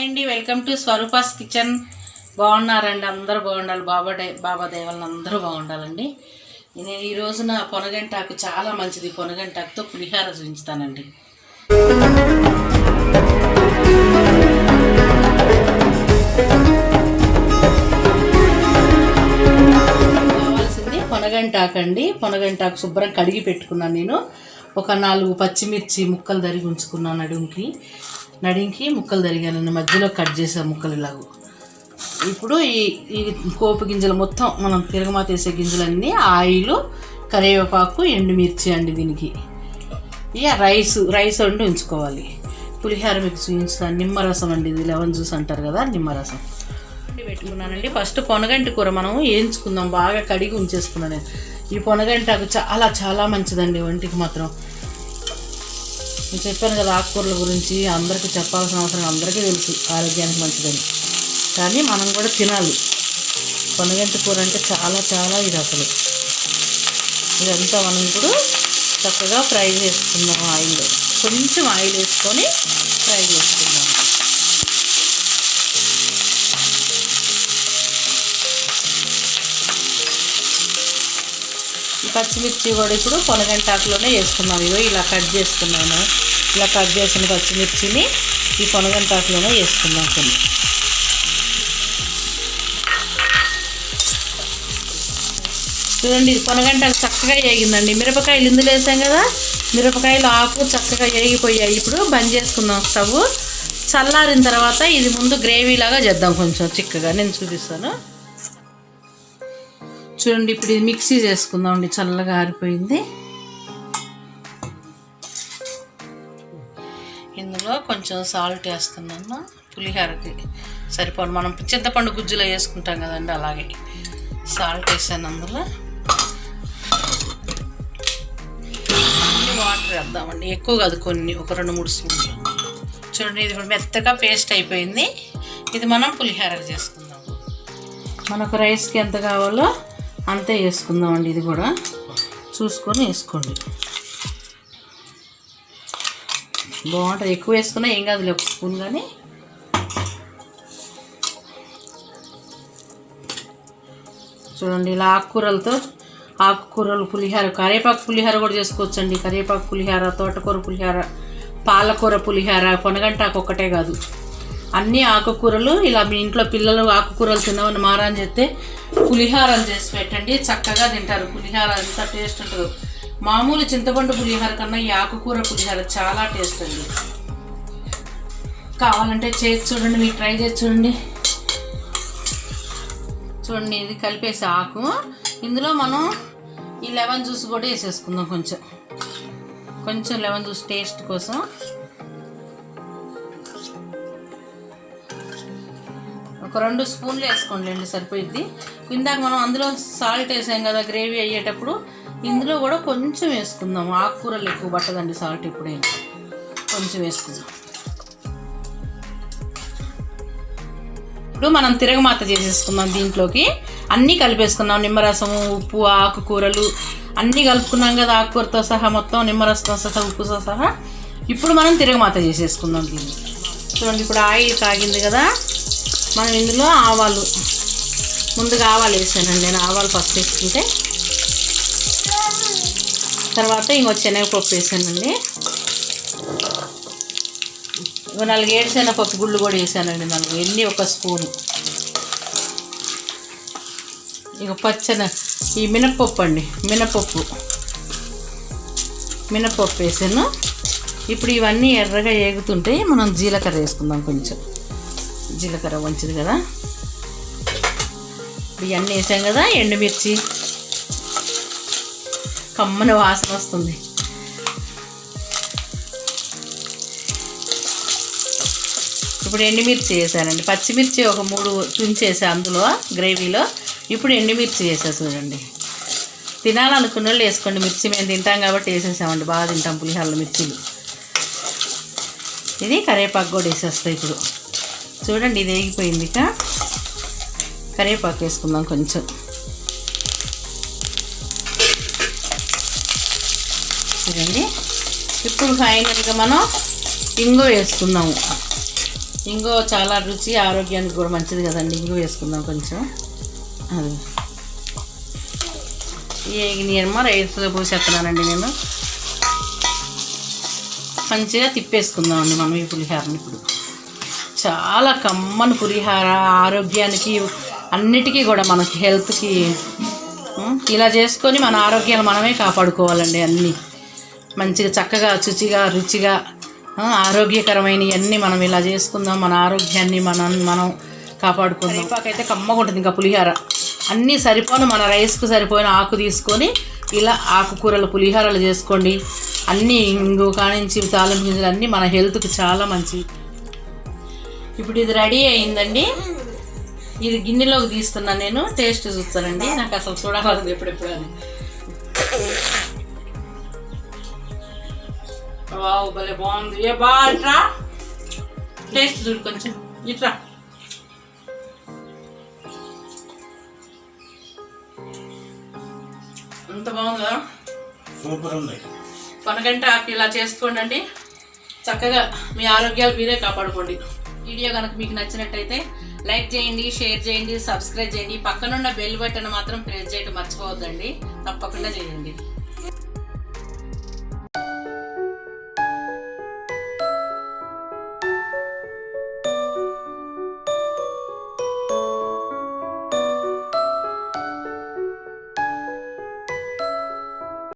Hi అండి, welcome to Swarupa's kitchen. బాగున్నారండి? అందరూ బాగుండాలి. బాబా దేవాలని అందరూ బాగుండాలండి. నేను ఈ రోజున పొనగంటాకు చాలా మంచిది. పొనగంటాకుతో పులిహార చూపించుతానండి. కావాల్సింది పొనగంటాకు అండి. పొనగంటాకు శుభ్రం కడిగి పెట్టుకున్నాను. నేను ఒక 4 పచ్చిమిర్చి ముక్కలు తరిగి ఉంచుకున్నాను. నడికి ముక్కలు తరిగానండి. మధ్యలో కట్ చేసే ముక్కలు ఇలాగూ. ఇప్పుడు ఈ కోపు గింజలు మొత్తం మనం తిరగమాత వేసే గింజలన్నీ, ఆయిల్, కరివేపాకు, ఎండుమిర్చి అండి. దీనికి ఇక రైస్ వండి ఉంచుకోవాలి. పులిహార మీకు చూపించుతాను. నిమ్మరసం అండి, ఇది లెమన్ జ్యూస్ అంటారు కదా, నిమ్మరసం పెట్టుకున్నానండి. ఫస్ట్ పొనగంటి కూర మనం వేయించుకుందాం. బాగా కడిగి ఉంచేసుకున్నాను. ఈ పొనగంటాకు చాలా చాలా మంచిదండి ఒంటికి మాత్రం. నేను చెప్పాను కదా ఆకుకూరల గురించి, అందరికీ చెప్పాల్సిన అవసరం, అందరికీ తెలుసు ఆరోగ్యానికి మంచిదని. కానీ మనం కూడా తినాలి. పొనగంటి కూర అంటే చాలా చాలా ఇది అసలు. ఇదంతా మనం ఇప్పుడు చక్కగా ఫ్రై చేసుకుందాం. ఆయిల్లో కొంచెం ఆయిల్ వేసుకొని ఫ్రై చేసుకుందాం. ఈ పచ్చిమిర్చి కూడా ఇప్పుడు పొనగంటాకులోనే వేసుకున్నాం. ఇదో ఇలా కట్ చేసుకున్నాను. ఇలా కట్ చేసిన పచ్చిమిర్చిని ఈ పొనగంటాకులోనే వేసుకుందాం. కొన్ని చూడండి, ఇది పొనగంటాకు చక్కగా వేగిందండి. మిరపకాయలు ఇందులో వేసాం కదా, మిరపకాయలు ఆకు చక్కగా వేగిపోయాయి. ఇప్పుడు బంద్ చేసుకుందాం స్టవ్. చల్లారిన తర్వాత ఇది ముందు గ్రేవీలాగా చేద్దాం, కొంచెం చిక్కగా. నేను చూపిస్తాను చూడండి. ఇప్పుడు ఇది మిక్సీ చేసుకుందాం అండి. చల్లగా ఆరిపోయింది. ఇందులో కొంచెం సాల్ట్ వేస్తున్నాను. పులిహోరకి సరిపోను. మనం చింతపండు గుజ్జులో వేసుకుంటాం కదండి, అలాగే సాల్ట్ వేసాను. అందులో వాటర్ వేద్దామండి. ఎక్కువ కాదు, కొన్ని ఒక 2-3 స్పూన్లు. చూడండి, ఇది ఇప్పుడు మెత్తగా పేస్ట్ అయిపోయింది. ఇది మనం పులిహోరకి చేసుకుందాం. మనకు రైస్కి ఎంత కావాలో అంతే వేసుకుందామండి. ఇది కూడా చూసుకొని వేసుకోండి. బాగుంటుంది. ఎక్కువ వేసుకున్నా ఏం కాదు, 1 స్పూన్. కానీ చూడండి, ఇలా ఆకుకూరలు పులిహోర, కరివేపాకు పులిహోర కూడా చేసుకోవచ్చండి. కరివేపాకు పులిహోర, తోటకూర పులిహోర, పాలకూర పులిహోర, పొనగంటాకు ఒక్కటే కాదు, అన్ని ఆకుకూరలు. ఇలా మీ ఇంట్లో పిల్లలు ఆకుకూరలు తినవని మారాని చెప్తే పులిహోరలు చేసి పెట్టండి, చక్కగా తింటారు. పులిహోర ఎంత టేస్ట్ ఉంటుందో. మామూలు చింతపండు పులిహోర కన్నా ఈ ఆకుకూర పులిహోర చాలా టేస్ట్ అండి. కావాలంటే చేసి చూడండి, మీకు ట్రై చేసి చూడండి. చూడండి, ఇది కలిపేసి ఆకు. ఇందులో మనం ఈ లెమన్ జ్యూస్ కూడా వేసేసుకుందాం. కొంచెం లెమన్ జ్యూస్ టేస్ట్ కోసం. ఒక 2 స్పూన్లు వేసుకోండి, సరిపోయిద్ది. ఇందాక మనం అందులో సాల్ట్ వేసాం కదా గ్రేవీ అయ్యేటప్పుడు, ఇందులో కూడా కొంచెం వేసుకుందాం. ఆకుకూరలు ఎక్కువ పట్టదండి సాల్ట్, ఎప్పుడైనా కొంచెం వేసుకుందాం. ఇప్పుడు మనం తిరగమాత చేసేసుకుందాం. దీంట్లోకి అన్నీ కలిపేసుకున్నాం. నిమ్మరసము, ఉప్పు, ఆకుకూరలు అన్నీ కలుపుకున్నాం కదా, ఆకుకూరతో సహా మొత్తం, నిమ్మరసంతో సహా, ఉప్పుతో సహా. ఇప్పుడు మనం తిరగమాత చేసేసుకుందాం దీన్ని. చూడండి, ఇప్పుడు ఆయిల్ కాగింది కదా, మనం ఇందులో ఆవాలు, ముందుగా ఆవాలు వేసానండి నేను. ఆవాలు ఫస్ట్ వేసుకుంటే, తర్వాత ఇంకో శనగపప్పు వేసానండి. 4 శనగపప్పు గుళ్ళు కూడా వేసానండి. 4 ఎన్ని, 1 స్పూను. ఇక ఈ మినప్పప్పు అండి, మినప్పప్పు వేసాను. ఇప్పుడు ఇవన్నీ ఎర్రగా ఏగుతుంటే మనం జీలకర్ర వేసుకుందాం. కొంచెం జీలకర్ర మంచిది కదా. ఇవన్నీ వేసాం కదా. ఎండుమిర్చి, కమ్మని వాసన వస్తుంది. ఇప్పుడు ఎండుమిర్చి వేసానండి. పచ్చిమిర్చి ఒక 3 తుంచేసా అందులో గ్రేవీలో. ఇప్పుడు ఎండుమిర్చి వేసా. చూడండి, తినాలనుకున్న వాళ్ళు వేసుకోండి. మిర్చి మేము తింటాం కాబట్టి వేసేసామండి. బాగా తింటాం పులిహోరలో మిర్చిలు. ఇది కరివేపాకు కూడా వేసేస్తాయి. ఇప్పుడు చూడండి, ఇది వేగిపోయింది. ఇక కరివేపాకు వేసుకుందాం కొంచెం. చూడండి, ఇప్పుడు ఫైనల్గా మనం ఇంగువ వేసుకుందాము. ఇంగో చాలా రుచి, ఆరోగ్యానికి కూడా మంచిది కదండి. ఇంగు వేసుకుందాం కొంచెం. అది ఏగినియమ్మ రైస్లో పోసేస్తున్నానండి నేను. మంచిగా తిప్పేసుకుందామండి మనం ఈ పులిహోరని. ఇప్పుడు చాలా కమ్మని పులిహోర, ఆరోగ్యానికి అన్నిటికీ కూడా మనకి హెల్త్కి ఇలా చేసుకొని మన ఆరోగ్యాలు మనమే కాపాడుకోవాలండి. అన్నీ మంచిగా చక్కగా రుచిగా ఆరోగ్యకరమైనవన్నీ మనం ఇలా చేసుకుందాం. మన ఆరోగ్యాన్ని మనం కాపాడుకుందాం. కరివేపాకైతే కమ్మగా ఉంటుంది. ఇంకా పులిహోర అన్నీ సరిపోను, మన రైస్కు సరిపోయిన ఆకు తీసుకొని ఇలా ఆకుకూరలు పులిహోరలు చేసుకోండి. అన్నీ ఇంగు కానించి తాలింపు గింజలు అన్నీ మన హెల్త్కి చాలా మంచిది. ఇప్పుడు ఇది రెడీ అయిందండి. ఇది గిన్నెలోకి తీస్తున్నాను నేను. టేస్ట్ చూస్తానండి. నాకు అసలు చూడాలి ఎప్పుడెప్పుడు అని. వావ్, భలే బాగుంది. ఏ బాగా టేస్ట్ చూడు కొంచెం. ఇట్రా ఎంత బాగుందా, సూపర్ ఉంది. పొనగంటి ఆకు ఇలా చేసుకోండి. చక్కగా మీ ఆరోగ్యాలు మీరే కాపాడుకోండి. వీడియో కనుక మీకు నచ్చినట్టయితే లైక్ చేయండి, షేర్ చేయండి, సబ్స్క్రైబ్ చేయండి. పక్కనున్న బెల్ బటన్ మాత్రం ప్రెస్ చేయడం మర్చిపోవద్దండి. తప్పకుండా చేయండి.